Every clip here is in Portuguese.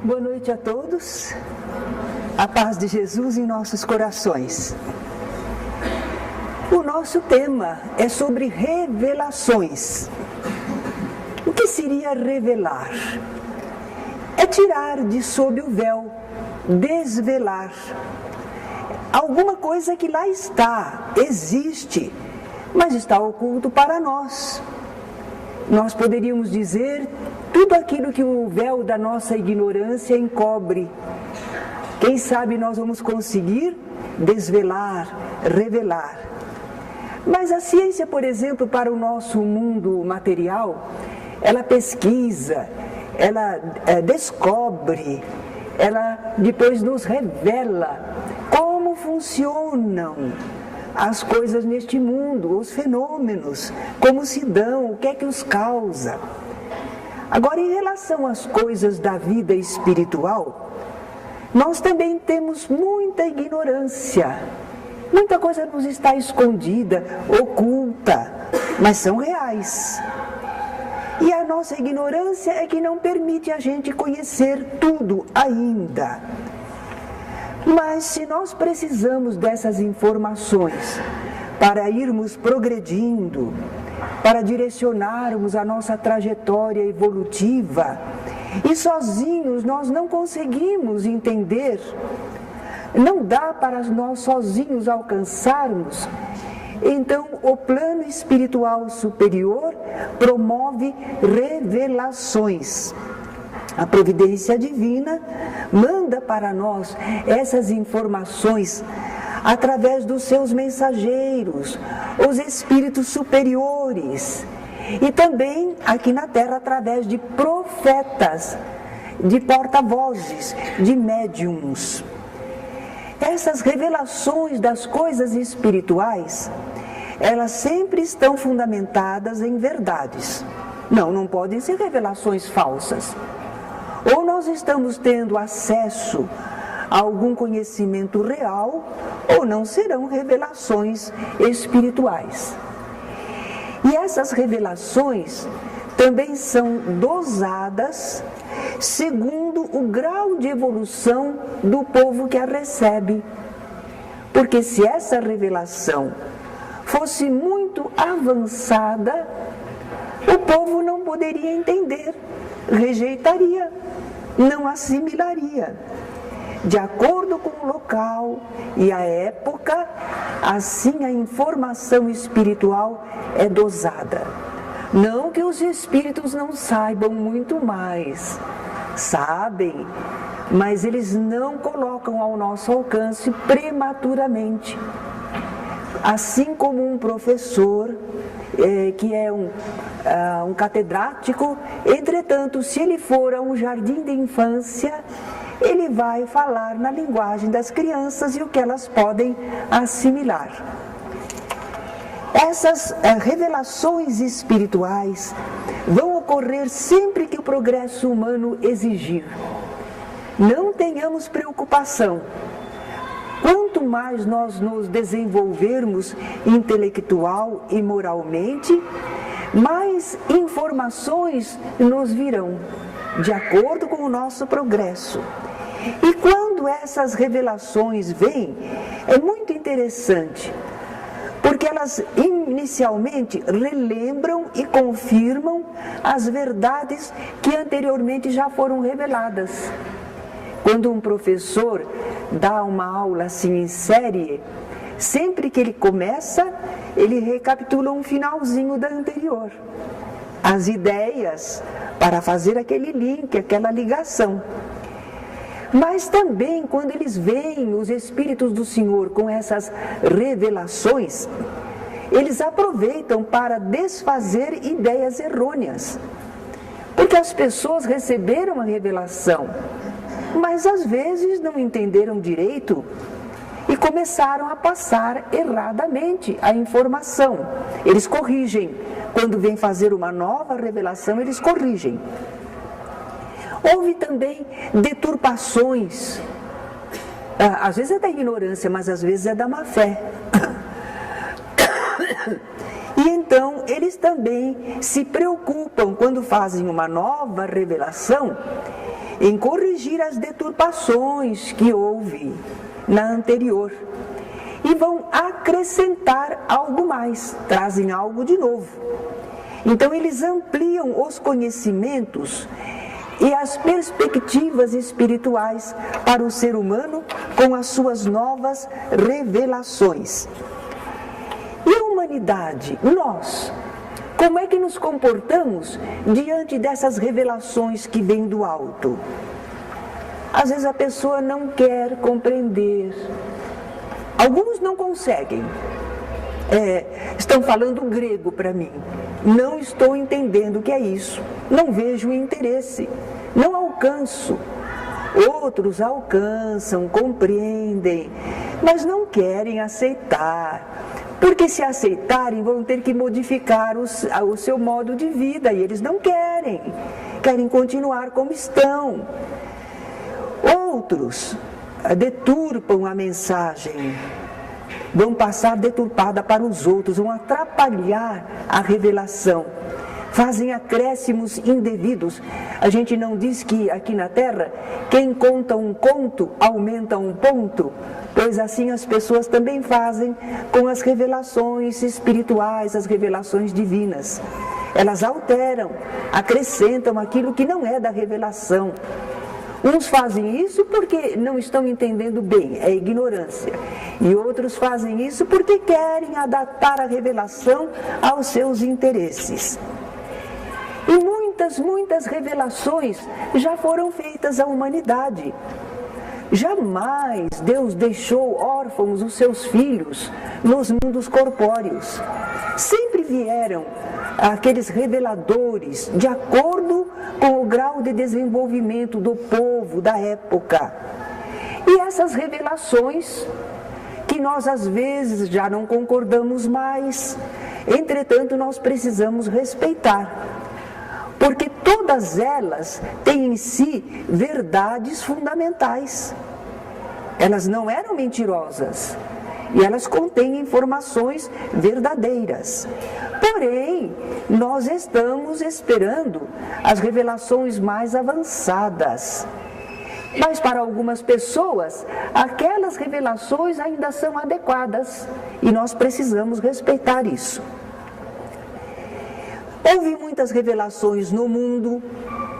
Boa noite a todos, a paz de Jesus em nossos corações. O nosso tema é sobre revelações. O que seria revelar? É tirar de sob o véu, desvelar. Alguma coisa que lá está, existe, mas está oculto para nós. Nós poderíamos dizer tudo aquilo que o véu da nossa ignorância encobre. Quem sabe nós vamos conseguir desvelar, revelar. Mas a ciência, por exemplo, para o nosso mundo material, ela pesquisa, ela descobre, ela depois nos revela como funcionam as coisas neste mundo, os fenômenos, como se dão, o que é que os causa. Agora, em relação às coisas da vida espiritual, nós também temos muita ignorância. Muita coisa nos está escondida, oculta, mas são reais. E a nossa ignorância é que não permite a gente conhecer tudo ainda. Mas se nós precisamos dessas informações para irmos progredindo, para direcionarmos a nossa trajetória evolutiva, e sozinhos nós não conseguimos entender, não dá para nós sozinhos alcançarmos, então o plano espiritual superior promove revelações. A providência divina manda para nós essas informações através dos seus mensageiros, os espíritos superiores, e também aqui na Terra através de profetas, de porta-vozes, de médiums. Essas revelações das coisas espirituais, elas sempre estão fundamentadas em verdades. Não podem ser revelações falsas. Ou nós estamos tendo acesso a algum conhecimento real, ou não serão revelações espirituais. E essas revelações também são dosadas segundo o grau de evolução do povo que a recebe. Porque se essa revelação fosse muito avançada, o povo não poderia entender, rejeitaria, não assimilaria. De acordo com o local e a época, assim a informação espiritual é dosada. Não que os espíritos não saibam muito mais, sabem, mas eles não colocam ao nosso alcance prematuramente. Assim como um professor que é um catedrático, entretanto, se ele for a um jardim de infância, ele vai falar na linguagem das crianças e o que elas podem assimilar. Essas revelações espirituais vão ocorrer sempre que o progresso humano exigir. Não tenhamos preocupação. Quanto mais nós nos desenvolvermos intelectual e moralmente, mais informações nos virão, de acordo com o nosso progresso. E quando essas revelações vêm, é muito interessante, porque elas inicialmente relembram e confirmam as verdades que anteriormente já foram reveladas. Quando um professor dá uma aula assim em série, sempre que ele começa, ele recapitula um finalzinho da anterior. As ideias para fazer aquele link, aquela ligação. Mas também quando eles veem os Espíritos do Senhor com essas revelações, eles aproveitam para desfazer ideias errôneas. Porque as pessoas receberam a revelação, mas às vezes não entenderam direito e começaram a passar erradamente a informação. Eles corrigem. Quando vem fazer uma nova revelação, eles corrigem. Houve também deturpações. Às vezes é da ignorância, mas às vezes é da má fé. E então, eles também se preocupam quando fazem uma nova revelação em corrigir as deturpações que houve na anterior. E vão acrescentar algo mais, trazem algo de novo. Então eles ampliam os conhecimentos e as perspectivas espirituais para o ser humano com as suas novas revelações. E a humanidade, nós, como é que nos comportamos diante dessas revelações que vêm do alto? Às vezes a pessoa não quer compreender. Alguns não conseguem. Estão falando grego para mim. Não estou entendendo o que é isso. Não vejo interesse. Não alcanço. Outros alcançam, compreendem, mas não querem aceitar. Porque se aceitarem, vão ter que modificar o seu modo de vida. E eles não querem. Querem continuar como estão. Outros deturpam a mensagem, vão passar deturpada para os outros, vão atrapalhar a revelação, fazem acréscimos indevidos. A gente não diz que aqui na Terra, quem conta um conto aumenta um ponto? Pois assim as pessoas também fazem com as revelações espirituais, as revelações divinas. Elas alteram, acrescentam aquilo que não é da revelação. Uns fazem isso porque não estão entendendo bem, é ignorância. E outros fazem isso porque querem adaptar a revelação aos seus interesses. E muitas revelações já foram feitas à humanidade. Jamais Deus deixou órfãos os seus filhos nos mundos corpóreos. Sempre vieram aqueles reveladores de acordo com o grau de desenvolvimento do povo da época. E essas revelações, que nós às vezes já não concordamos mais, entretanto nós precisamos respeitar. Porque todas elas têm em si verdades fundamentais. Elas não eram mentirosas. E elas contêm informações verdadeiras. Porém, nós estamos esperando as revelações mais avançadas. Mas para algumas pessoas, aquelas revelações ainda são adequadas. E nós precisamos respeitar isso. Houve muitas revelações no mundo,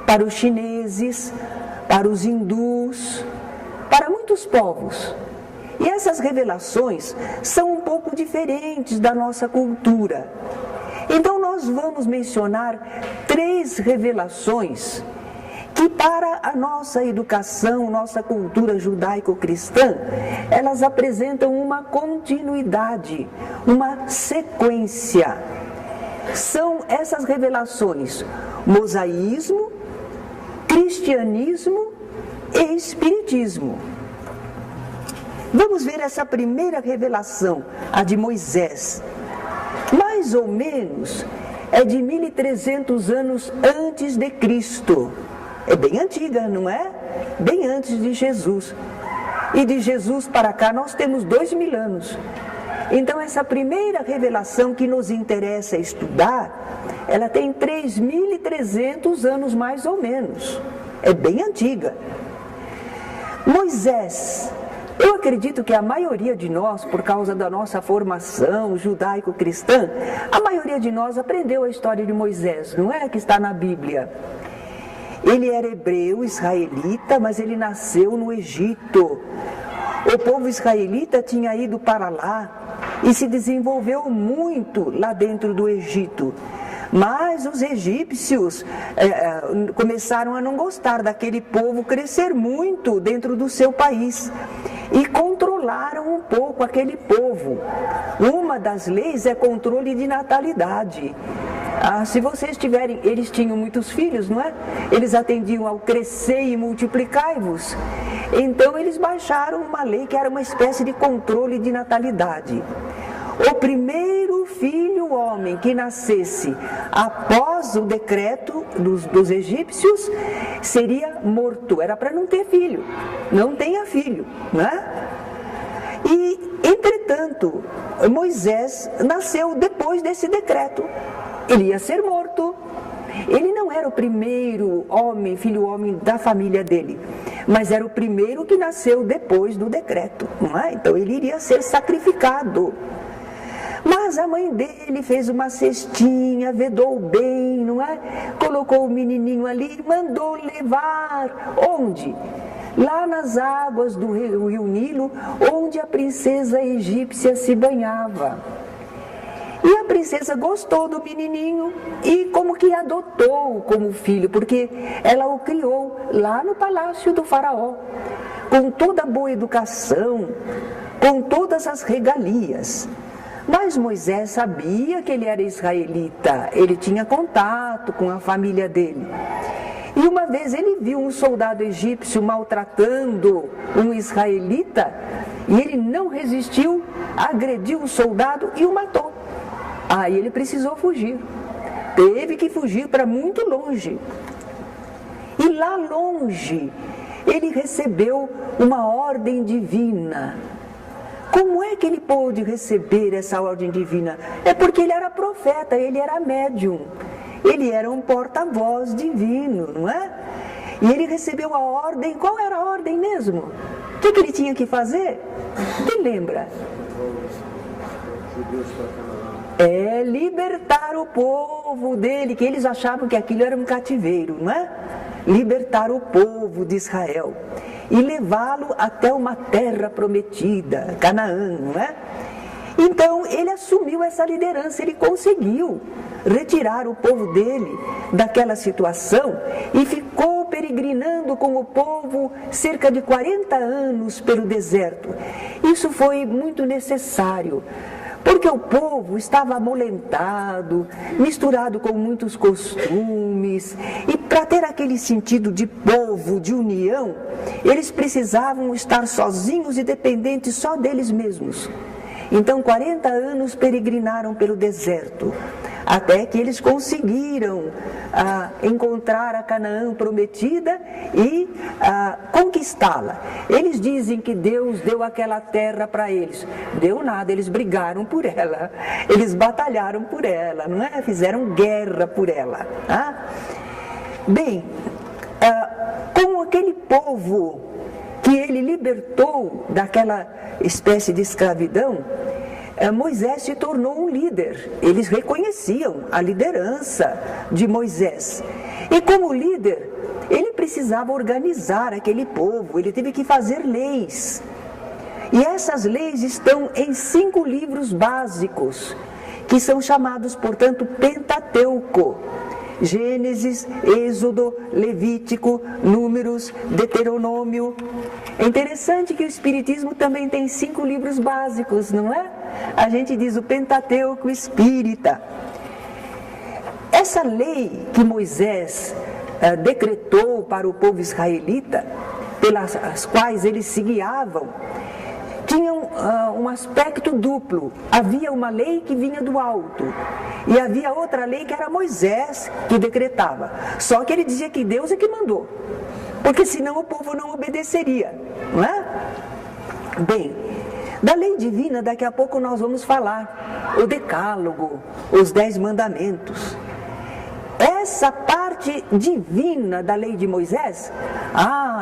para os chineses, para os hindus, para muitos povos. E essas revelações são um pouco diferentes da nossa cultura. Então nós vamos mencionar 3 revelações que para a nossa educação, nossa cultura judaico-cristã, elas apresentam uma continuidade, uma sequência. São essas revelações: mosaísmo, cristianismo e espiritismo. Vamos ver essa primeira revelação, a de Moisés. Mais ou menos é de 1300 anos antes de Cristo. É bem antiga, não é? Bem antes de Jesus. E de Jesus para cá nós temos 2000 anos. Então essa primeira revelação que nos interessa estudar, ela tem 3300 anos mais ou menos. É bem antiga. Moisés. Eu acredito que a maioria de nós, por causa da nossa formação judaico-cristã, a maioria de nós aprendeu a história de Moisés, não é? Que está na Bíblia. Ele era hebreu, israelita, mas ele nasceu no Egito. O povo israelita tinha ido para lá e se desenvolveu muito lá dentro do Egito. Mas os egípcios começaram a não gostar daquele povo crescer muito dentro do seu país e controlaram um pouco aquele povo. Uma das leis é controle de natalidade. Se vocês tiverem, eles tinham muitos filhos, não é? Eles atendiam ao crescer e multiplicai-vos. Então eles baixaram uma lei que era uma espécie de controle de natalidade. O primeiro filho homem que nascesse após o decreto dos egípcios seria morto. Era para não ter filho. Não tenha filho, né? E, entretanto, Moisés nasceu depois desse decreto. Ele ia ser morto. Ele não era o primeiro homem, filho homem da família dele, mas era o primeiro que nasceu depois do decreto, não é? Então ele iria ser sacrificado. Mas a mãe dele fez uma cestinha, vedou bem, não é? Colocou o menininho ali e mandou levar. Onde? Lá nas águas do rio Nilo, onde a princesa egípcia se banhava. E a princesa gostou do menininho e como que adotou como filho, porque ela o criou lá no palácio do faraó, com toda a boa educação, com todas as regalias. Mas Moisés sabia que ele era israelita, ele tinha contato com a família dele. E uma vez ele viu um soldado egípcio maltratando um israelita, e ele não resistiu, agrediu o soldado e o matou. Aí ele precisou fugir, teve que fugir para muito longe. E lá longe, ele recebeu uma ordem divina. Como é que ele pôde receber essa ordem divina? É porque ele era profeta, ele era médium, ele era um porta-voz divino, não é? E ele recebeu a ordem, qual era a ordem mesmo? O que ele tinha que fazer? Quem lembra? É libertar o povo dele, que eles achavam que aquilo era um cativeiro, não é? Libertar o povo de Israel e levá-lo até uma terra prometida, Canaã, não é? Então ele assumiu essa liderança, ele conseguiu retirar o povo dele daquela situação e ficou peregrinando com o povo cerca de 40 anos pelo deserto. Isso foi muito necessário, porque o povo estava amolentado, misturado com muitos costumes, e para ter aquele sentido de povo, de união, eles precisavam estar sozinhos e dependentes só deles mesmos. Então 40 anos peregrinaram pelo deserto, até que eles conseguiram encontrar a Canaã prometida e conquistá-la. Eles dizem que Deus deu aquela terra para eles. Deu nada, eles brigaram por ela, eles batalharam por ela, não é? Fizeram guerra por ela. Bem, com aquele povo que ele libertou daquela espécie de escravidão, Moisés se tornou um líder. Eles reconheciam a liderança de Moisés. E como líder, ele precisava organizar aquele povo, ele teve que fazer leis. E essas leis estão em 5 livros básicos, que são chamados, portanto, Pentateuco. Gênesis, Êxodo, Levítico, Números, Deuteronômio. É interessante que o Espiritismo também tem 5 livros básicos, não é? A gente diz o Pentateuco Espírita. Essa lei que Moisés decretou para o povo israelita, pelas quais eles se guiavam, tinham um aspecto duplo. Havia uma lei que vinha do alto e havia outra lei que era Moisés que decretava. Só que ele dizia que Deus é que mandou, porque senão o povo não obedeceria, não é? Bem, da lei divina daqui a pouco nós vamos falar. O Decálogo, os 10 mandamentos. Essa parte divina da lei de Moisés,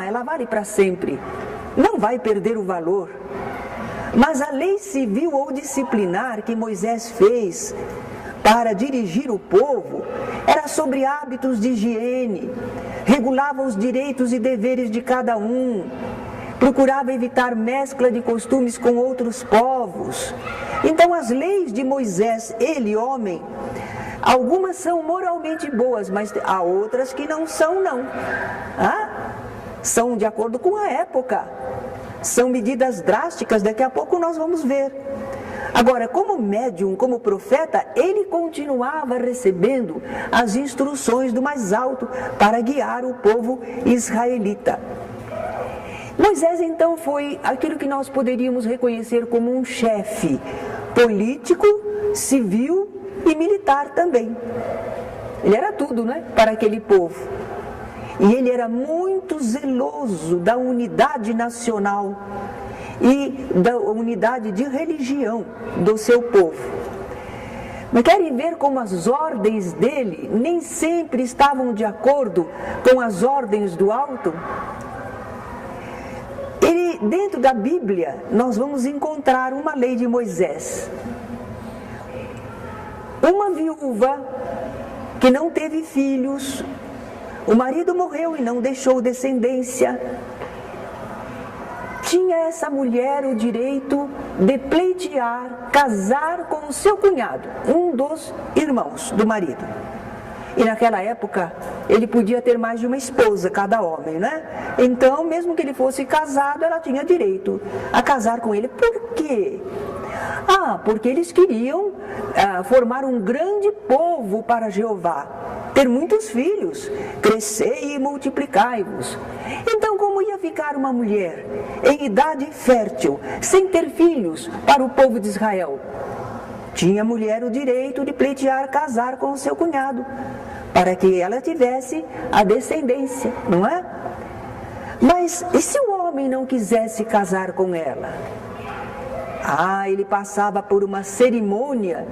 ela vale para sempre, não vai perder o valor. Mas a lei civil ou disciplinar que Moisés fez para dirigir o povo era sobre hábitos de higiene, regulava os direitos e deveres de cada um, procurava evitar mescla de costumes com outros povos. Então as leis de Moisés, ele homem, algumas são moralmente boas, mas há outras que não são, não. São de acordo com a época. São medidas drásticas, daqui a pouco nós vamos ver. Agora, como médium, como profeta, ele continuava recebendo as instruções do mais alto para guiar o povo israelita. Moisés, então, foi aquilo que nós poderíamos reconhecer como um chefe político, civil e militar também. Ele era tudo, né, para aquele povo. E ele era muito zeloso da unidade nacional e da unidade de religião do seu povo. Mas querem ver como as ordens dele nem sempre estavam de acordo com as ordens do alto? Dentro da Bíblia, nós vamos encontrar uma lei de Moisés. Uma viúva que não teve filhos, o marido morreu e não deixou descendência. Tinha essa mulher o direito de pleitear, casar com o seu cunhado, um dos irmãos do marido. E naquela época, ele podia ter mais de uma esposa, cada homem, né? Então, mesmo que ele fosse casado, ela tinha direito a casar com ele. Por quê? Porque eles queriam formar um grande povo para Jeová, ter muitos filhos, crescer e multiplicai-vos. Então, como ia ficar uma mulher em idade fértil, sem ter filhos para o povo de Israel? Tinha a mulher o direito de pleitear casar com o seu cunhado, para que ela tivesse a descendência, não é? Mas e se o homem não quisesse casar com ela? Ele passava por uma cerimônia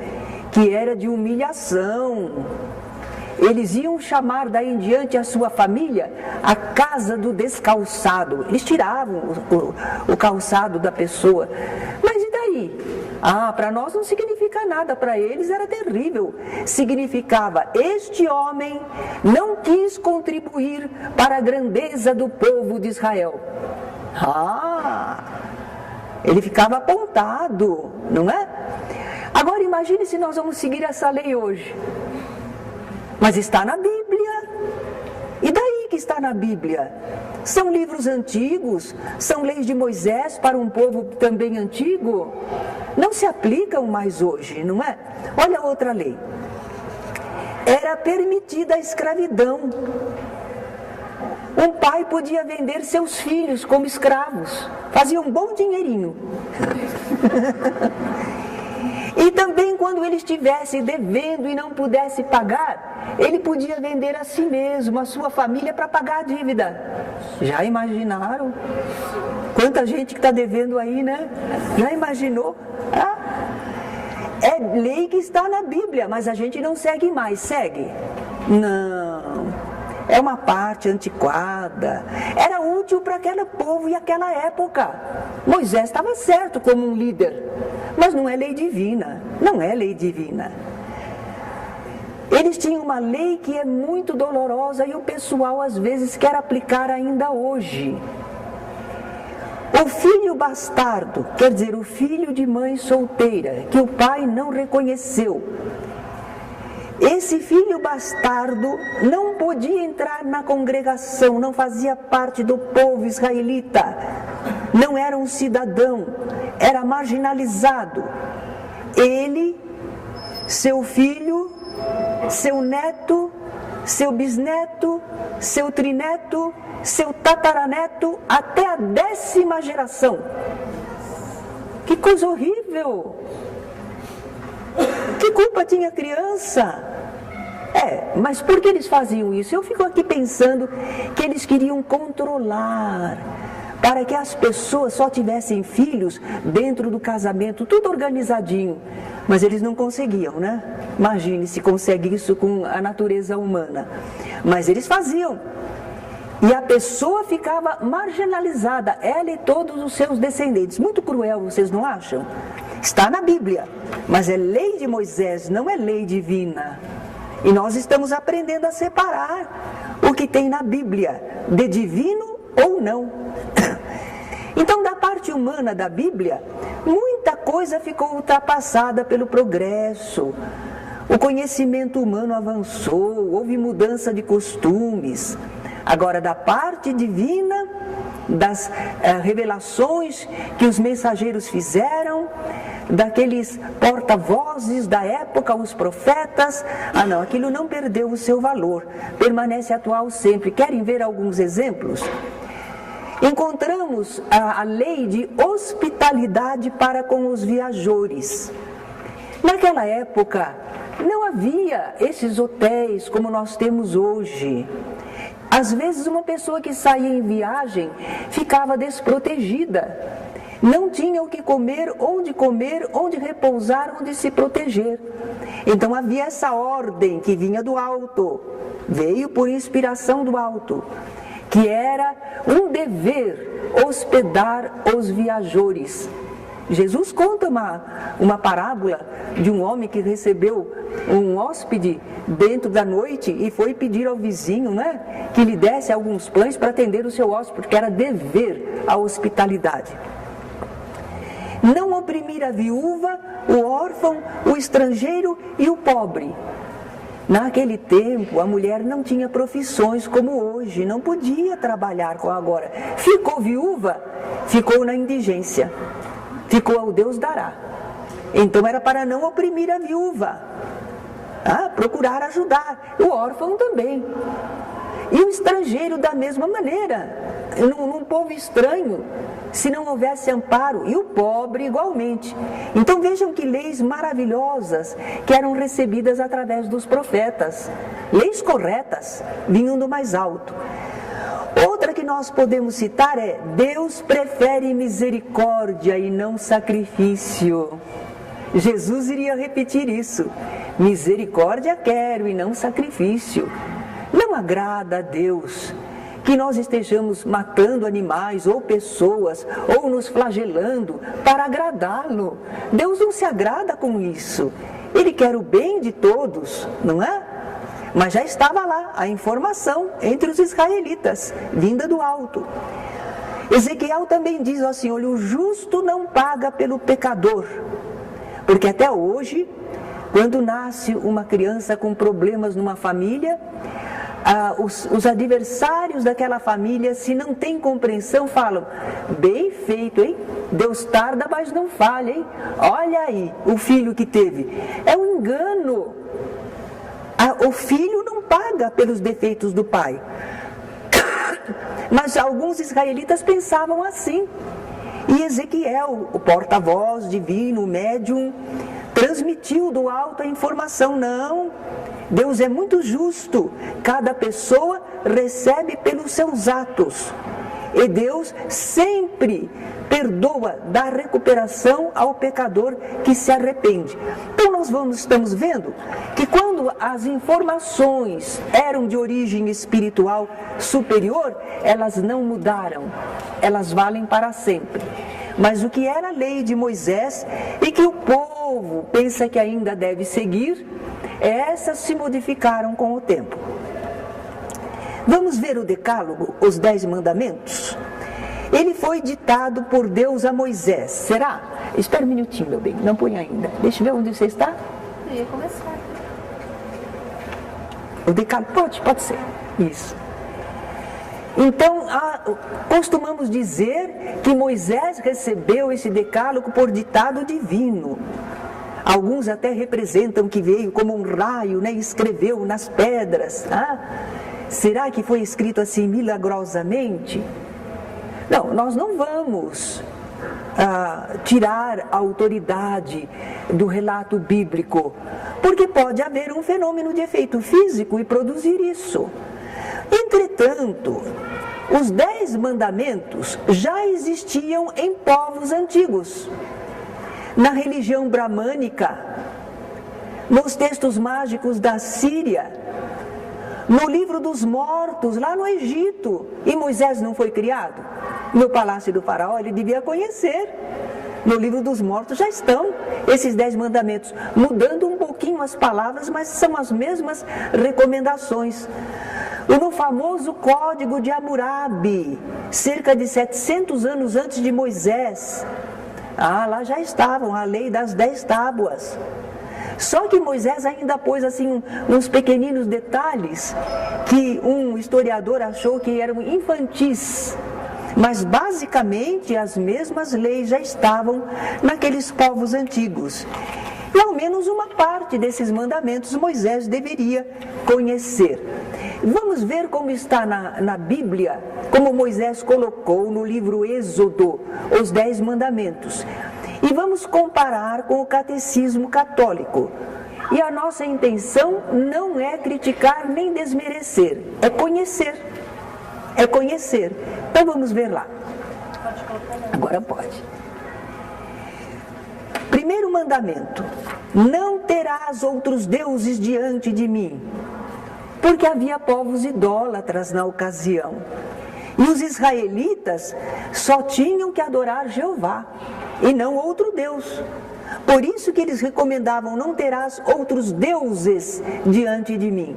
que era de humilhação. Eles iam chamar daí em diante a sua família a casa do descalçado. Eles tiravam o calçado da pessoa. Mas e daí? Para nós não significa nada, para eles era terrível. Significava, este homem não quis contribuir para a grandeza do povo de Israel. Ele ficava apontado, não é? Agora imagine se nós vamos seguir essa lei hoje. Mas está na Bíblia. E daí que está na Bíblia? São livros antigos, são leis de Moisés para um povo também antigo. Não se aplicam mais hoje, não é? Olha outra lei. Era permitida a escravidão. Um pai podia vender seus filhos como escravos. Fazia um bom dinheirinho. E também quando ele estivesse devendo e não pudesse pagar, ele podia vender a si mesmo, a sua família, para pagar a dívida. Já imaginaram? Quanta gente que está devendo aí, né? Já imaginou? É lei que está na Bíblia, mas a gente não segue mais. Segue? Não. É uma parte antiquada. Era útil para aquele povo e aquela época. Moisés estava certo como um líder, mas não é lei divina. Não é lei divina. Eles tinham uma lei que é muito dolorosa e o pessoal às vezes quer aplicar ainda hoje. O filho bastardo, quer dizer, o filho de mãe solteira, que o pai não reconheceu. Esse filho bastardo não podia entrar na congregação, não fazia parte do povo israelita, não era um cidadão, era marginalizado. Ele, seu filho, seu neto, seu bisneto, seu trineto, seu tataraneto, até a 10ª geração. Que coisa horrível! Que culpa tinha a criança? Mas por que eles faziam isso? Eu fico aqui pensando que eles queriam controlar, para que as pessoas só tivessem filhos dentro do casamento, tudo organizadinho. Mas eles não conseguiam, né? Imagine se consegue isso com a natureza humana. Mas eles faziam. E a pessoa ficava marginalizada, ela e todos os seus descendentes. Muito cruel, vocês não acham? Está na Bíblia, mas é lei de Moisés, não é lei divina. E nós estamos aprendendo a separar o que tem na Bíblia, de divino ou não. Então, da parte humana da Bíblia, muita coisa ficou ultrapassada pelo progresso. O conhecimento humano avançou, houve mudança de costumes. Agora, da parte divina, das revelações que os mensageiros fizeram, daqueles porta-vozes da época, os profetas, não, aquilo não perdeu o seu valor, permanece atual sempre. Querem ver alguns exemplos? Encontramos a lei de hospitalidade para com os viajores. Naquela época, não havia esses hotéis como nós temos hoje. Às vezes uma pessoa que saía em viagem ficava desprotegida. Não tinham o que comer, onde repousar, onde se proteger. Então havia essa ordem que vinha do alto, veio por inspiração do alto, que era um dever hospedar os viajores. Jesus conta uma parábola de um homem que recebeu um hóspede dentro da noite e foi pedir ao vizinho, né, que lhe desse alguns pães para atender o seu hóspede, porque era dever a hospitalidade. Não oprimir a viúva, o órfão, o estrangeiro e o pobre. Naquele tempo, a mulher não tinha profissões como hoje, não podia trabalhar como agora. Ficou viúva, ficou na indigência, ficou ao Deus dará. Então era para não oprimir a viúva, procurar ajudar, o órfão também. E o estrangeiro da mesma maneira, num povo estranho, se não houvesse amparo, e o pobre igualmente. Então vejam que leis maravilhosas que eram recebidas através dos profetas, leis corretas, vinham do mais alto. Outra que nós podemos citar é: Deus prefere misericórdia e não sacrifício. Jesus iria repetir isso: misericórdia quero e não sacrifício. Não agrada a Deus que nós estejamos matando animais ou pessoas, ou nos flagelando para agradá-lo. Deus não se agrada com isso. Ele quer o bem de todos, não é? Mas já estava lá a informação entre os israelitas, vinda do alto. Ezequiel também diz assim: olha, o justo não paga pelo pecador. Porque até hoje, quando nasce uma criança com problemas numa família, os adversários daquela família, se não tem compreensão, falam: bem feito, hein? Deus tarda, mas não falha, hein? Olha aí o filho que teve. É um engano. O filho não paga pelos defeitos do pai. Mas alguns israelitas pensavam assim. E Ezequiel, o porta-voz divino, o médium, transmitiu do alto a informação: não, Deus é muito justo, cada pessoa recebe pelos seus atos. E Deus sempre perdoa, dá recuperação ao pecador que se arrepende. Então nós estamos vendo que quando as informações eram de origem espiritual superior, elas não mudaram, elas valem para sempre. Mas o que era a lei de Moisés e que o povo pensa que ainda deve seguir, essas se modificaram com o tempo. Vamos ver o decálogo, os 10 mandamentos? Ele foi ditado por Deus a Moisés. Será? Espera um minutinho, meu bem, não põe ainda. Deixa eu ver onde você está. Eu ia começar. O decálogo? Pode ser. Isso. Então, costumamos dizer que Moisés recebeu esse decálogo por ditado divino. Alguns até representam que veio como um raio, né, e escreveu nas pedras. Será que foi escrito assim milagrosamente? Não, nós não vamos tirar a autoridade do relato bíblico, porque pode haver um fenômeno de efeito físico e produzir isso. Entretanto, os 10 mandamentos já existiam em povos antigos, na religião bramânica, nos textos mágicos da Síria, no livro dos mortos, lá no Egito. E Moisés não foi criado no palácio do faraó? Ele devia conhecer. No livro dos mortos já estão esses 10 mandamentos, mudando um pouquinho as palavras, mas são as mesmas recomendações. No famoso Código de Hammurabi, cerca de 700 anos antes de Moisés, lá já estavam a lei das 10 tábuas. Só que Moisés ainda pôs assim uns pequeninos detalhes que um historiador achou que eram infantis. Mas basicamente as mesmas leis já estavam naqueles povos antigos. E ao menos uma parte desses mandamentos Moisés deveria conhecer. Vamos ver como está na Bíblia, como Moisés colocou no livro Êxodo os 10 mandamentos. E vamos comparar com o catecismo católico. E a nossa intenção não é criticar nem desmerecer, é conhecer. É conhecer. Então vamos ver lá. Agora pode. Primeiro mandamento: não terás outros deuses diante de mim, porque havia povos idólatras na ocasião. E os israelitas só tinham que adorar Jeová e não outro Deus. Por isso que eles recomendavam: não terás outros deuses diante de mim.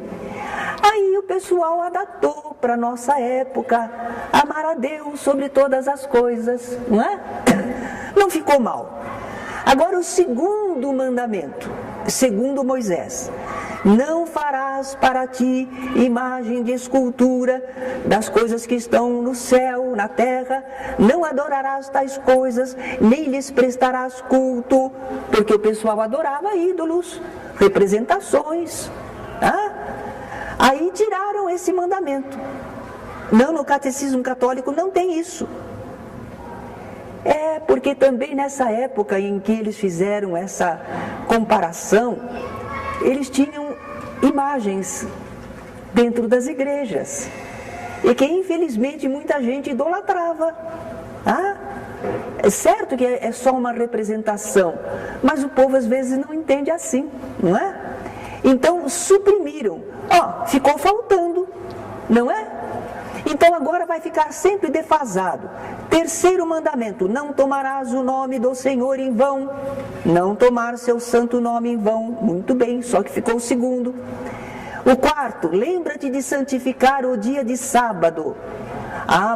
Aí o pessoal adaptou para a nossa época, amar a Deus sobre todas as coisas, não é? Não ficou mal. Agora o segundo mandamento, segundo Moisés: não farás para ti imagem de escultura das coisas que estão no céu, na terra, não adorarás tais coisas, nem lhes prestarás culto, porque o pessoal adorava ídolos, representações. Tá? Aí tiraram esse mandamento. Não, no catecismo católico não tem isso. Porque também nessa época em que eles fizeram essa comparação, eles tinham imagens dentro das igrejas, e que infelizmente muita gente idolatrava. É certo que é só uma representação, mas o povo às vezes não entende assim, não é? Então suprimiram, ficou faltando, não é? Então agora vai ficar sempre defasado. Terceiro mandamento: não tomarás o nome do Senhor em vão. Não tomar seu santo nome em vão. Muito bem, só que ficou o segundo. O quarto: lembra-te de santificar o dia de sábado.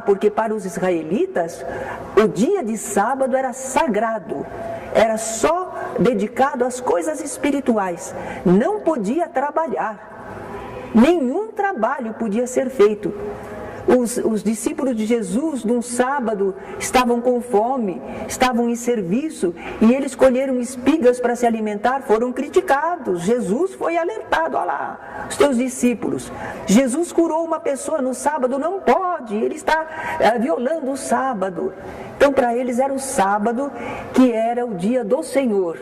Porque para os israelitas o dia de sábado era sagrado. Era só dedicado às coisas espirituais. Não podia trabalhar. Nenhum trabalho podia ser feito. Os discípulos de Jesus, num sábado, estavam com fome, estavam em serviço, e eles colheram espigas para se alimentar, foram criticados. Jesus foi alertado: olha lá, os teus discípulos. Jesus curou uma pessoa no sábado, não pode, ele está violando o sábado. Então para eles era o sábado que era o dia do Senhor.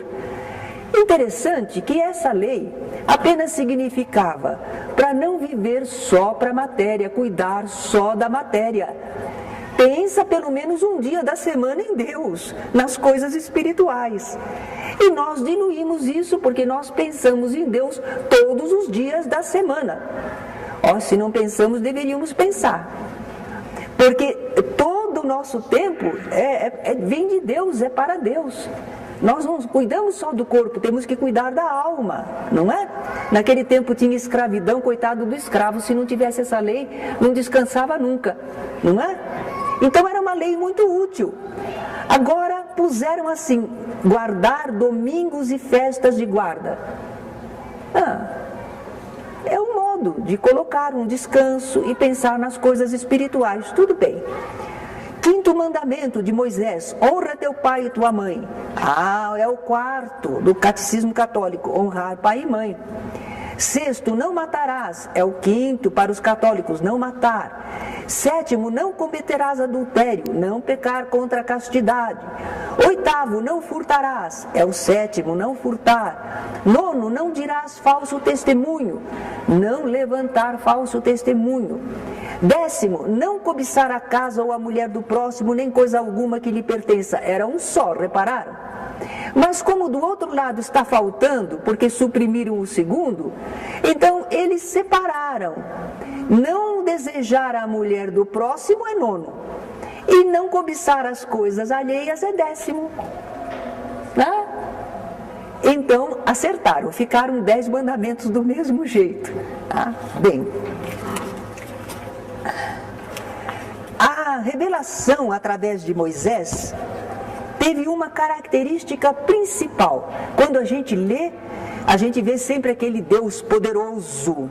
Interessante que essa lei apenas significava para não viver só para a matéria, cuidar só da matéria. Pensa pelo menos um dia da semana em Deus, nas coisas espirituais. E nós diluímos isso porque nós pensamos em Deus todos os dias da semana. Se não pensamos, deveríamos pensar. Porque todo o nosso tempo vem de Deus, é para Deus. Nós não cuidamos só do corpo, temos que cuidar da alma, não é? Naquele tempo tinha escravidão, coitado do escravo, se não tivesse essa lei, não descansava nunca, não é? Então era uma lei muito útil. Agora puseram assim: guardar domingos e festas de guarda. É um modo de colocar um descanso e pensar nas coisas espirituais, tudo bem. Quinto mandamento de Moisés: honra teu pai e tua mãe. É o quarto do catecismo católico, honrar pai e mãe. Sexto: não matarás. É o quinto para os católicos, não matar. Sétimo: não cometerás adultério, não pecar contra a castidade. Oitavo: não furtarás. É o sétimo, não furtar. Nono: não dirás falso testemunho, não levantar falso testemunho. Décimo: não cobiçar a casa ou a mulher do próximo, nem coisa alguma que lhe pertença. Era um só, repararam? Mas como do outro lado está faltando, porque suprimiram o segundo, então eles separaram. Não desejar a mulher do próximo é nono, e não cobiçar as coisas alheias é décimo. Então acertaram, ficaram 10 mandamentos do mesmo jeito. Bem, a revelação através de Moisés teve uma característica principal. Quando a gente lê, a gente vê sempre aquele Deus poderoso,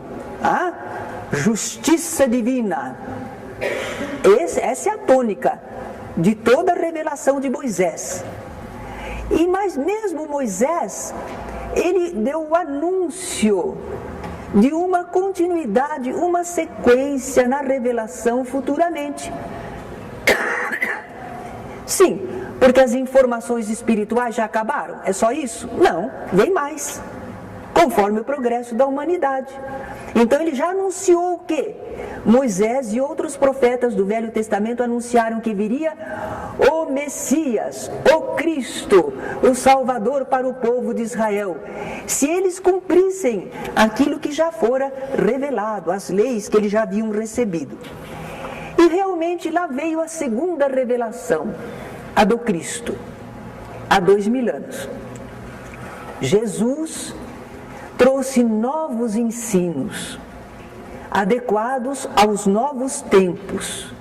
justiça divina. Essa é a tônica de toda a revelação de Moisés. Mas mesmo Moisés, ele deu o anúncio de uma continuidade, uma sequência na revelação futuramente. Sim, porque as informações espirituais já acabaram? É só isso? Não, vem mais, conforme o progresso da humanidade. Então ele já anunciou o quê? Moisés e outros profetas do Velho Testamento anunciaram que viria o Messias, o Cristo, o Salvador para o povo de Israel. Se eles cumprissem aquilo que já fora revelado, as leis que eles já haviam recebido. E realmente lá veio a segunda revelação, a do Cristo, há 2000 anos. Jesus trouxe novos ensinos, adequados aos novos tempos.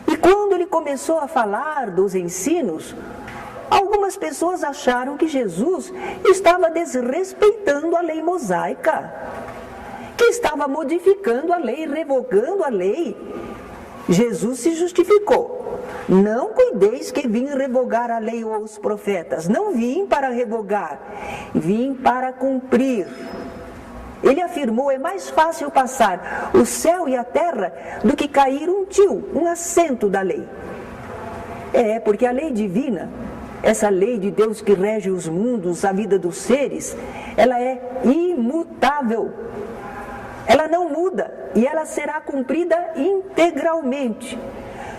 E quando ele começou a falar dos ensinos, algumas pessoas acharam que Jesus estava desrespeitando a lei mosaica, que estava modificando a lei, revogando a lei. Jesus se justificou. Não cuideis que vim revogar a lei ou os profetas. Não vim para revogar, vim para cumprir. Ele afirmou, é mais fácil passar o céu e a terra do que cair um tio, um acento da lei. Porque a lei divina, essa lei de Deus que rege os mundos, a vida dos seres, ela é imutável. Ela não muda e ela será cumprida integralmente.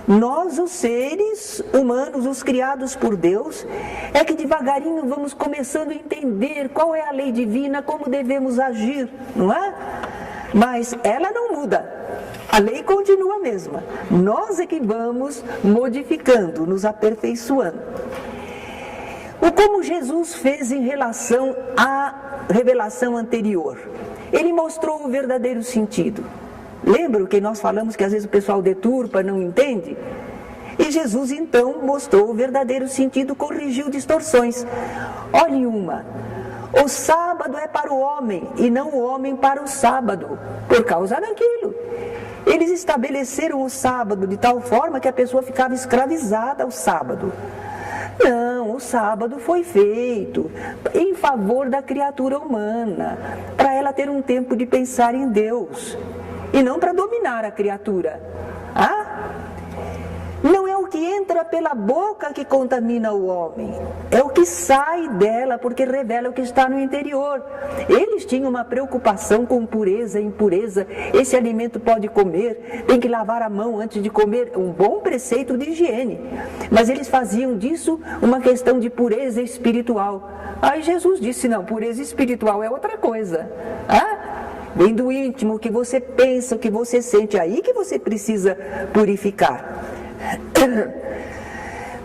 Nós, os seres humanos, os criados por Deus, é que devagarinho vamos começando a entender qual é a lei divina, como devemos agir, não é? Mas ela não muda, a lei continua a mesma. Nós é que vamos modificando, nos aperfeiçoando. Como Jesus fez em relação à revelação anterior? Ele mostrou o verdadeiro sentido. Lembra que nós falamos que às vezes o pessoal deturpa, não entende? E Jesus então mostrou o verdadeiro sentido, corrigiu distorções. Olhe uma, o sábado é para o homem e não o homem para o sábado, por causa daquilo. Eles estabeleceram o sábado de tal forma que a pessoa ficava escravizada ao sábado. Não, o sábado foi feito em favor da criatura humana, para ela ter um tempo de pensar em Deus, e não para dominar a criatura. Não é o que entra pela boca que contamina o homem, é o que sai dela, porque revela o que está no interior. Eles tinham uma preocupação com pureza e impureza. Esse alimento pode comer, tem que lavar a mão antes de comer, um bom preceito de higiene. Mas eles faziam disso uma questão de pureza espiritual. Aí Jesus disse, não, pureza espiritual é outra coisa. Vem do íntimo, o que você pensa, o que você sente, aí que você precisa purificar.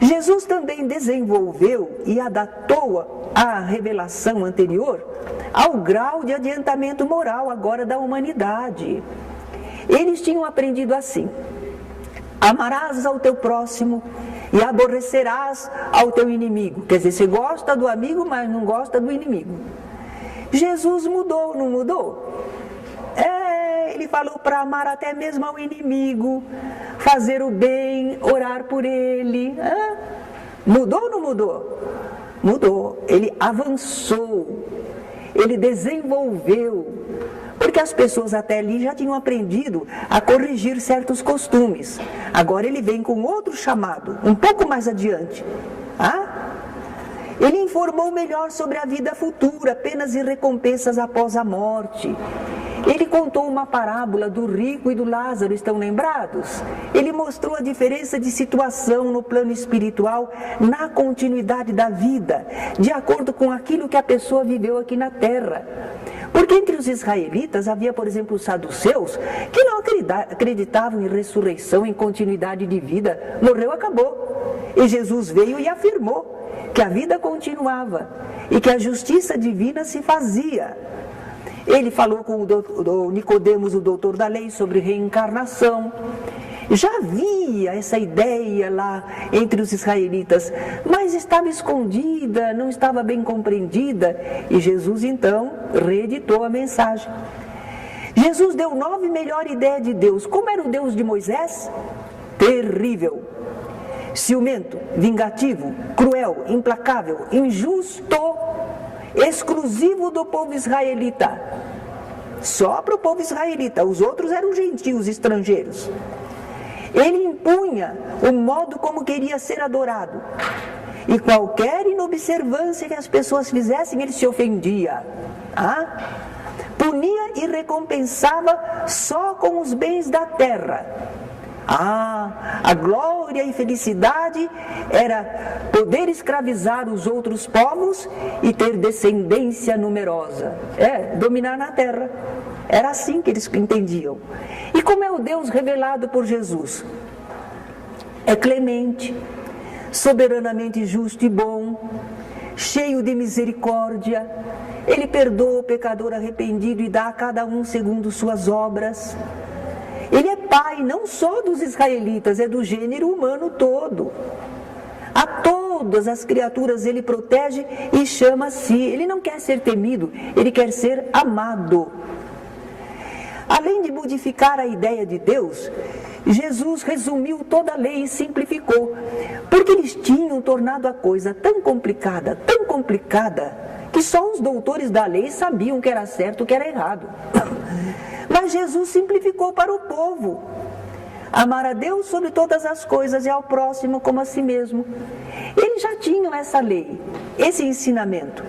Jesus também desenvolveu e adaptou a revelação anterior ao grau de adiantamento moral agora da humanidade. Eles tinham aprendido assim: amarás ao teu próximo e aborrecerás ao teu inimigo. Quer dizer, você gosta do amigo, mas não gosta do inimigo. Jesus mudou, não mudou? Ele falou para amar até mesmo ao inimigo, fazer o bem, orar por ele. Mudou ou não mudou? Mudou. Ele avançou, ele desenvolveu, porque as pessoas até ali já tinham aprendido a corrigir certos costumes. Agora ele vem com outro chamado, um pouco mais adiante. Ele informou melhor sobre a vida futura, penas e recompensas após a morte. Ele contou uma parábola do rico e do Lázaro, estão lembrados? Ele mostrou a diferença de situação no plano espiritual, na continuidade da vida, de acordo com aquilo que a pessoa viveu aqui na terra. Porque entre os israelitas havia, por exemplo, os saduceus, que não acreditavam em ressurreição, em continuidade de vida. Morreu, acabou. E Jesus veio e afirmou que a vida continuava e que a justiça divina se fazia. Ele falou com o Nicodemos, o doutor da lei, sobre reencarnação. Já havia essa ideia lá entre os israelitas, mas estava escondida, não estava bem compreendida. E Jesus então reeditou a mensagem. Jesus deu nova e melhor ideia de Deus. Como era o Deus de Moisés? Terrível, ciumento, vingativo, cruel, implacável, injusto, exclusivo do povo israelita. Só para o povo israelita, os outros eram gentios, estrangeiros. Ele impunha o modo como queria ser adorado. E qualquer inobservância que as pessoas fizessem, ele se ofendia. punia e recompensava só com os bens da terra. A glória e felicidade era poder escravizar os outros povos e ter descendência numerosa. Dominar na terra. Era assim que eles entendiam. E como é o Deus revelado por Jesus? É clemente, soberanamente justo e bom, cheio de misericórdia. Ele perdoa o pecador arrependido e dá a cada um segundo suas obras. Ele é pai não só dos israelitas, é do gênero humano todo. A todas as criaturas ele protege e chama a si. Ele não quer ser temido, ele quer ser amado. Além de modificar a ideia de Deus, Jesus resumiu toda a lei e simplificou, porque eles tinham tornado a coisa tão complicada, que só os doutores da lei sabiam o que era certo e o que era errado. Mas Jesus simplificou para o povo. Amar a Deus sobre todas as coisas e ao próximo como a si mesmo. Eles já tinham essa lei, esse ensinamento,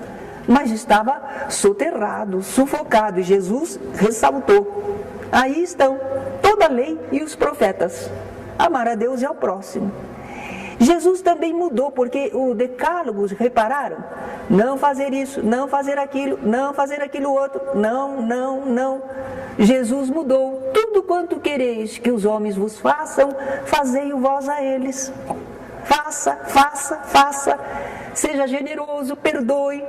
mas estava soterrado, sufocado, e Jesus ressaltou. Aí estão toda a lei e os profetas. Amar a Deus e ao próximo. Jesus também mudou, porque o decálogo, repararam? Não fazer isso, não fazer aquilo, não fazer aquilo outro, não. Jesus mudou. Tudo quanto quereis que os homens vos façam, fazei-o vós a eles. Faça. Seja generoso, perdoe.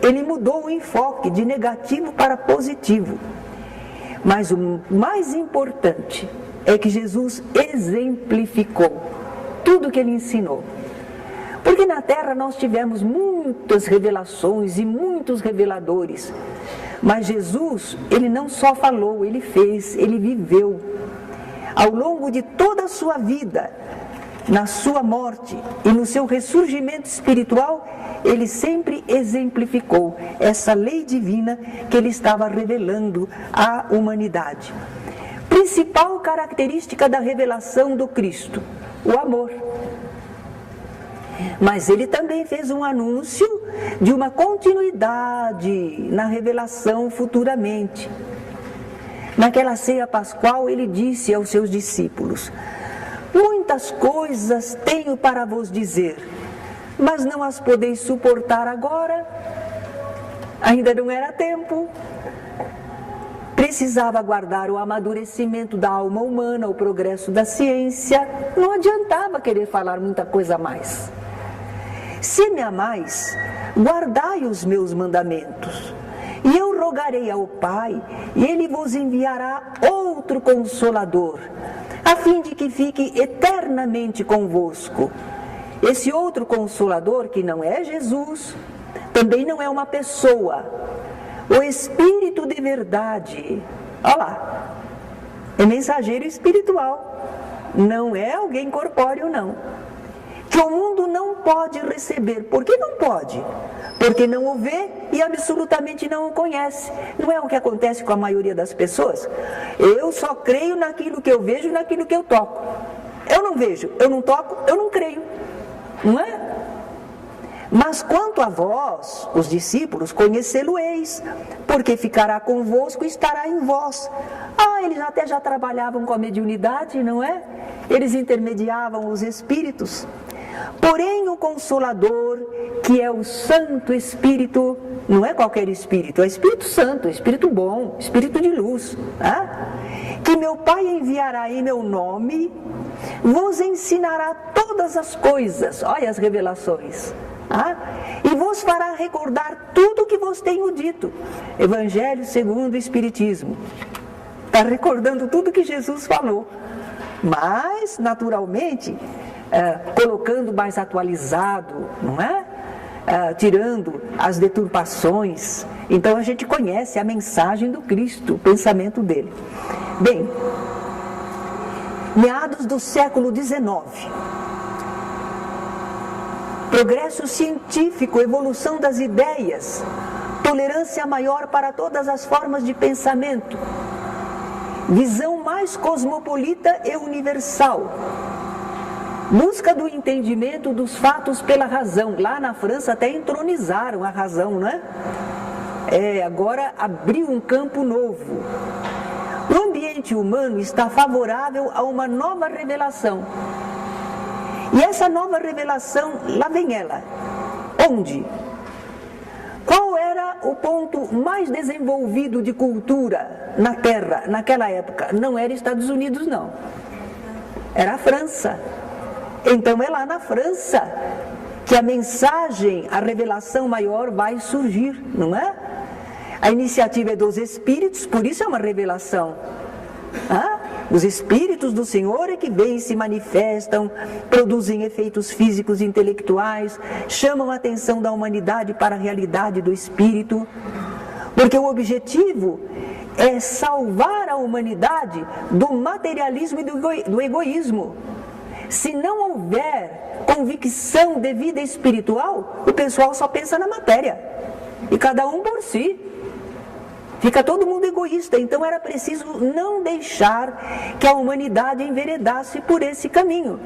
Ele mudou o enfoque de negativo para positivo. Mas o mais importante é que Jesus exemplificou tudo que ele ensinou. Porque na Terra nós tivemos muitas revelações e muitos reveladores. Mas Jesus, ele não só falou, ele fez, ele viveu. Ao longo de toda a sua vida, na sua morte e no seu ressurgimento espiritual, ele sempre exemplificou essa lei divina que ele estava revelando à humanidade. Principal característica da revelação do Cristo: o amor. Mas ele também fez um anúncio de uma continuidade na revelação futuramente. Naquela ceia pascual, ele disse aos seus discípulos: muitas coisas tenho para vos dizer, mas não as podeis suportar agora. Ainda não era tempo. Precisava aguardar o amadurecimento da alma humana, o progresso da ciência. Não adiantava querer falar muita coisa a mais. Se me amais, guardai os meus mandamentos. E eu rogarei ao Pai, e Ele vos enviará outro Consolador, a fim de que fique eternamente convosco. Esse outro Consolador, que não é Jesus, também não é uma pessoa, o Espírito de verdade, olha lá, é mensageiro espiritual, não é alguém corpóreo não, que o mundo não pode receber. Por que não pode? Porque não o vê e absolutamente não o conhece. Não é o que acontece com a maioria das pessoas? Eu só creio naquilo que eu vejo e naquilo que eu toco. Eu não vejo, eu não toco, eu não creio. Não é? Mas quanto a vós, os discípulos, conhecê-lo-eis, porque ficará convosco e estará em vós. Eles até já trabalhavam com a mediunidade, não é? Eles intermediavam os espíritos. Porém, o Consolador, que é o Santo Espírito, não é qualquer Espírito, é Espírito Santo, Espírito bom, Espírito de luz, que meu Pai enviará em meu nome, vos ensinará todas as coisas, olha as revelações, e vos fará recordar tudo o que vos tenho dito. Evangelho segundo o Espiritismo. Está recordando tudo que Jesus falou, mas, naturalmente, colocando mais atualizado, não é? Tirando as deturpações. Então a gente conhece a mensagem do Cristo, o pensamento dele. Bem, meados do século XIX, progresso científico, evolução das ideias, tolerância maior para todas as formas de pensamento, visão mais cosmopolita e universal, busca do entendimento dos fatos pela razão. Lá na França até entronizaram a razão, não é? Agora abriu um campo novo. O ambiente humano está favorável a uma nova revelação. E essa nova revelação, lá vem ela. Onde? Qual era o ponto mais desenvolvido de cultura na Terra naquela época? Não era Estados Unidos, não. Era a França. Então é lá na França que a mensagem, a revelação maior vai surgir, não é? A iniciativa é dos Espíritos, por isso é uma revelação. Os Espíritos do Senhor é que vêm, se manifestam, produzem efeitos físicos e intelectuais, chamam a atenção da humanidade para a realidade do Espírito, porque o objetivo é salvar a humanidade do materialismo e do egoísmo. Se não houver convicção de vida espiritual, o pessoal só pensa na matéria, e cada um por si. Fica todo mundo egoísta, então era preciso não deixar que a humanidade enveredasse por esse caminho.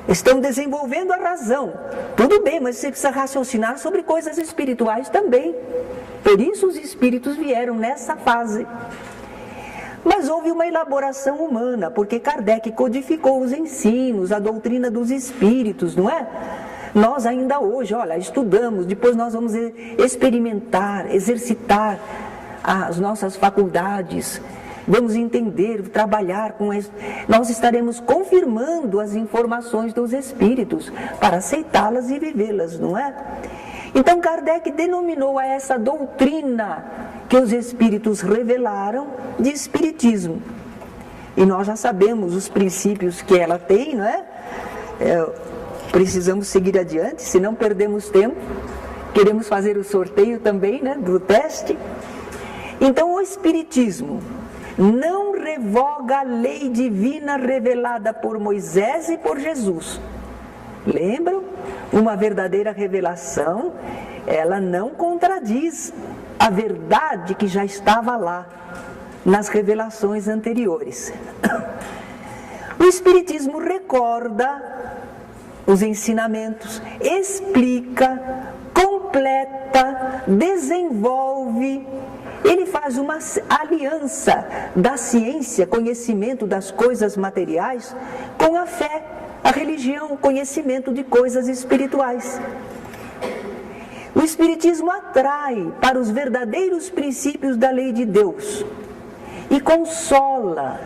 Estão desenvolvendo a razão, tudo bem, mas você precisa raciocinar sobre coisas espirituais também. Por isso os espíritos vieram nessa fase. Mas houve uma elaboração humana, porque Kardec codificou os ensinos, a doutrina dos espíritos, não é? Nós ainda hoje, olha, estudamos, depois nós vamos experimentar, exercitar as nossas faculdades, vamos entender, trabalhar com isso. Nós estaremos confirmando as informações dos espíritos para aceitá-las e vivê-las, não é? Então Kardec denominou a essa doutrina que os espíritos revelaram de espiritismo. E nós já sabemos os princípios que ela tem, não é? Precisamos seguir adiante, senão perdemos tempo. Queremos fazer o sorteio também, né, do teste. Então o Espiritismo não revoga a lei divina revelada por Moisés e por Jesus. Lembram? Uma verdadeira revelação, ela não contradiz a verdade que já estava lá, nas revelações anteriores. O Espiritismo recorda os ensinamentos, explica, completa, desenvolve. Ele faz uma aliança da ciência, conhecimento das coisas materiais, com a fé, a religião, o conhecimento de coisas espirituais. O Espiritismo atrai para os verdadeiros princípios da lei de Deus e consola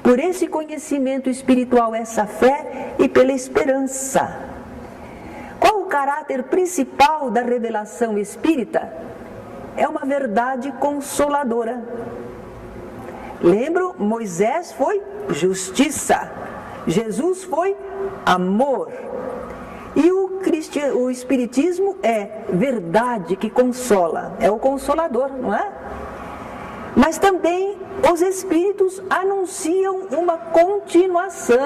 por esse conhecimento espiritual, essa fé e pela esperança. Qual o caráter principal da revelação espírita? É uma verdade consoladora. Lembro, Moisés foi justiça, Jesus foi amor. E o Espiritismo é verdade que consola, é o consolador, não é? Mas também os Espíritos anunciam uma continuação.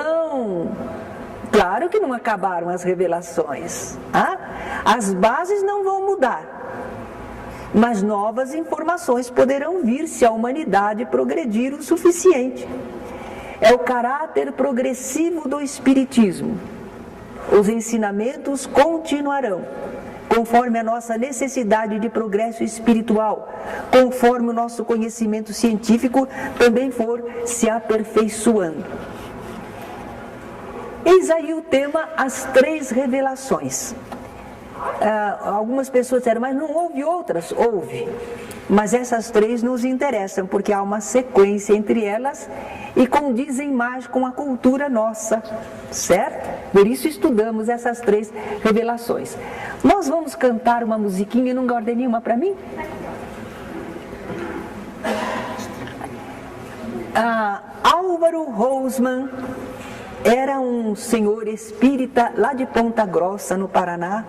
Claro que não acabaram as revelações. As bases não vão mudar. Mas novas informações poderão vir se a humanidade progredir o suficiente. É o caráter progressivo do Espiritismo. Os ensinamentos continuarão, conforme a nossa necessidade de progresso espiritual, conforme o nosso conhecimento científico também for se aperfeiçoando. Eis aí o tema, as três revelações. Algumas pessoas disseram, mas não houve outras? Houve. Mas essas três nos interessam, porque há uma sequência entre elas e condizem mais com a cultura nossa, certo? Por isso estudamos essas três revelações. Nós vamos cantar uma musiquinha, não guardei nenhuma para mim? Álvaro Rosman era um senhor espírita lá de Ponta Grossa, no Paraná,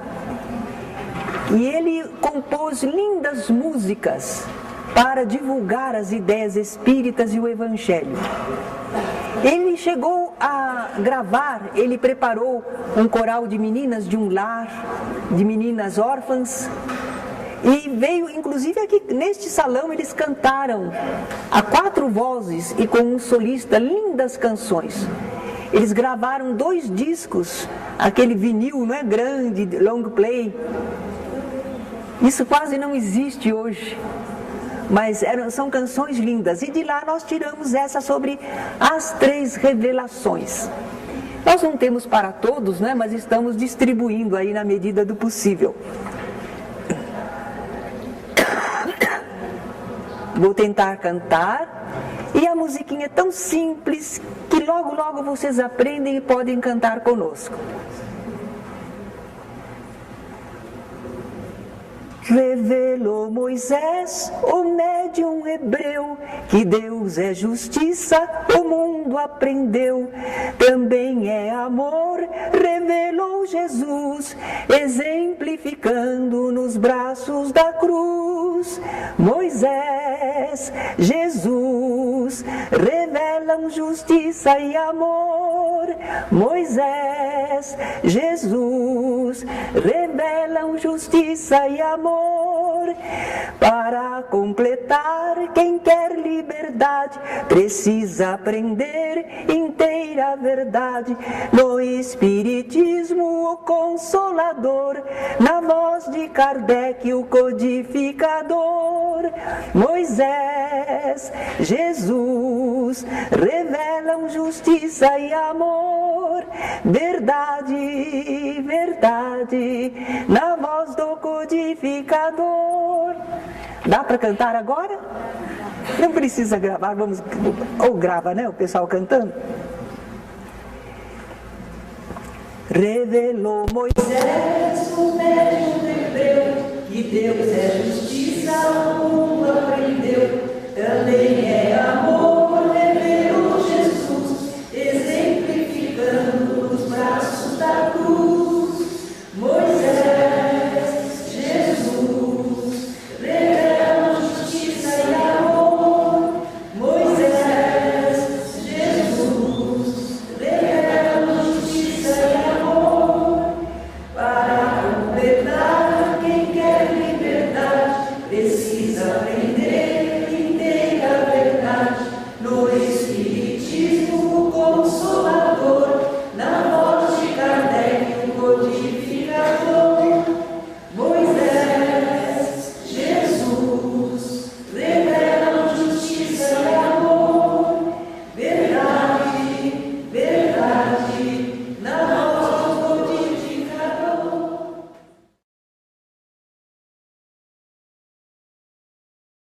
e ele compôs lindas músicas para divulgar as ideias espíritas e o Evangelho. Ele chegou a gravar, ele preparou um coral de meninas de um lar, de meninas órfãs, e veio, inclusive aqui neste salão, eles cantaram a 4 vozes e com um solista lindas canções. Eles gravaram 2 discos, aquele vinil, não é grande, long play. Isso quase não existe hoje, mas são canções lindas. E de lá nós tiramos essa sobre as 3 revelações. Nós não temos para todos, né? Mas estamos distribuindo aí na medida do possível. Vou tentar cantar. E a musiquinha é tão simples que logo, logo vocês aprendem e podem cantar conosco. Revelou Moisés, o médium hebreu, que Deus é justiça, o mundo aprendeu. Também é amor, revelou Jesus, exemplificando nos braços da cruz. Moisés, Jesus, revelam justiça e amor. Moisés, Jesus, revelam justiça e amor. Para completar, quem quer liberdade precisa aprender inteira verdade. No Espiritismo, o Consolador, na voz de Kardec, o codificador. Moisés, Jesus, revelam justiça e amor. Verdade, verdade, na voz do codificador. Dá para cantar agora? Não precisa gravar, vamos, ou grava, né, o pessoal cantando. Revelou Moisés, o médium hebreu, que Deus é justiça, o mundo aprendeu. Também é amor,